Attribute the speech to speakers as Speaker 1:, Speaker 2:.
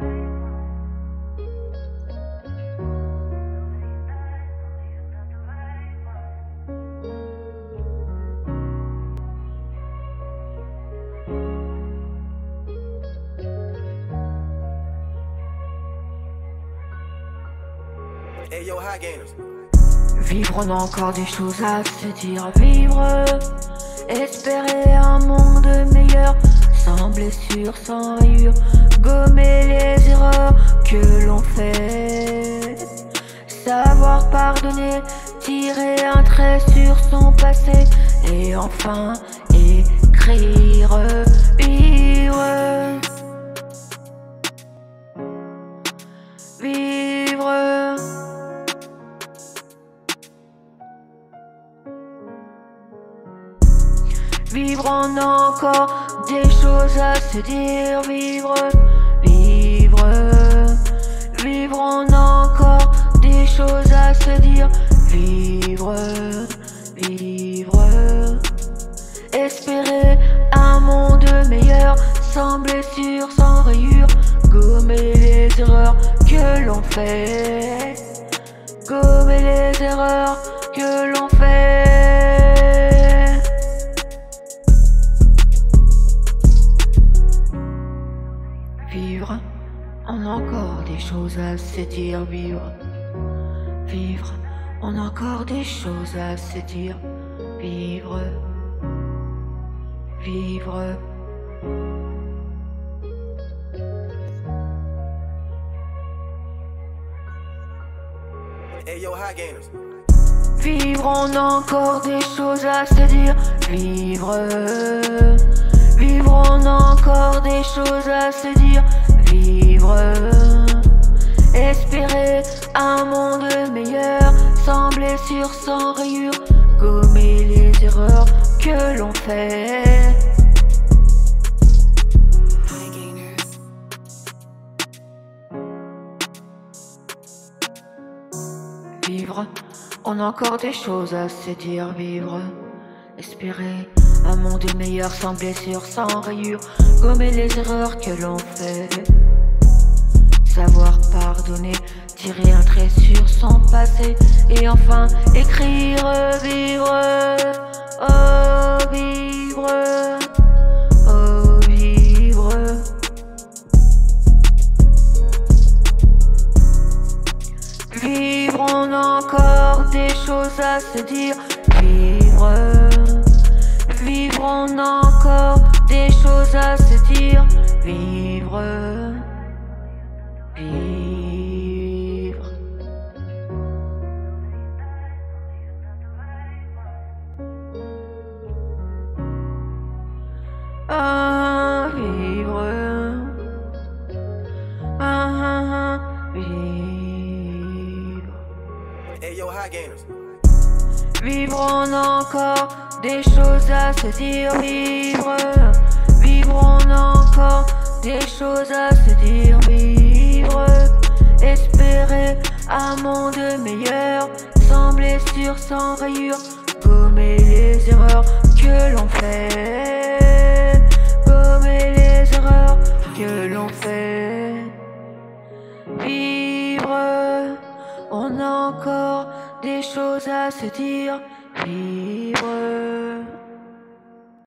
Speaker 1: Hey, yo, high gainers.
Speaker 2: Vivre, on a encore des choses à se dire. Vivre, espérer un monde meilleur, sans blessure, sans rayures, gommer les erreurs que l'on fait. Savoir pardonner, tirer un trait sur son passé, et enfin écrire. Vivre, vivre. Vivre, on a encore des choses à se dire. Vivre, vivre, vivre, on a encore des choses à se dire. Vivre, vivre, espérer un monde meilleur, sans blessure, sans rayures, gommer les erreurs que l'on fait, gommer les erreurs que l'on fait. Vivre, on a encore des choses à se dire. Vivre, vivre, on a encore des choses à se dire. Vivre, vivre.
Speaker 1: Hey, yo, high gainers.
Speaker 2: Vivre, on a encore des choses à se dire. Vivre, vivre, on a encore des choses à se dire. Vivre, espérer un monde meilleur, sans blessure, sans rayures, gommer les erreurs que l'on fait. Vivre, on a encore des choses à se dire. Vivre, espérer un monde meilleur, sans blessure, sans rayures, gommer les erreurs que l'on fait. Savoir pardonner, tirer un trait sur son passé, et enfin écrire. Vivre, oh vivre, oh vivre. Vivre, on a encore des choses à se dire. Vivre, vivre, on a encore des choses à se dire. Vivre, vivre. Ah, vivre. Ah, vivre.
Speaker 1: Hey, yo, high gainers.
Speaker 2: Vivre, on a encore des choses à se dire. Vivre, vivre, on a encore des choses à se dire. Vivre, espérer un monde meilleur, sans blessure, sans rayures, gommer les erreurs que l'on fait, gommer les erreurs que l'on fait. Vivre, on a encore des choses à se dire.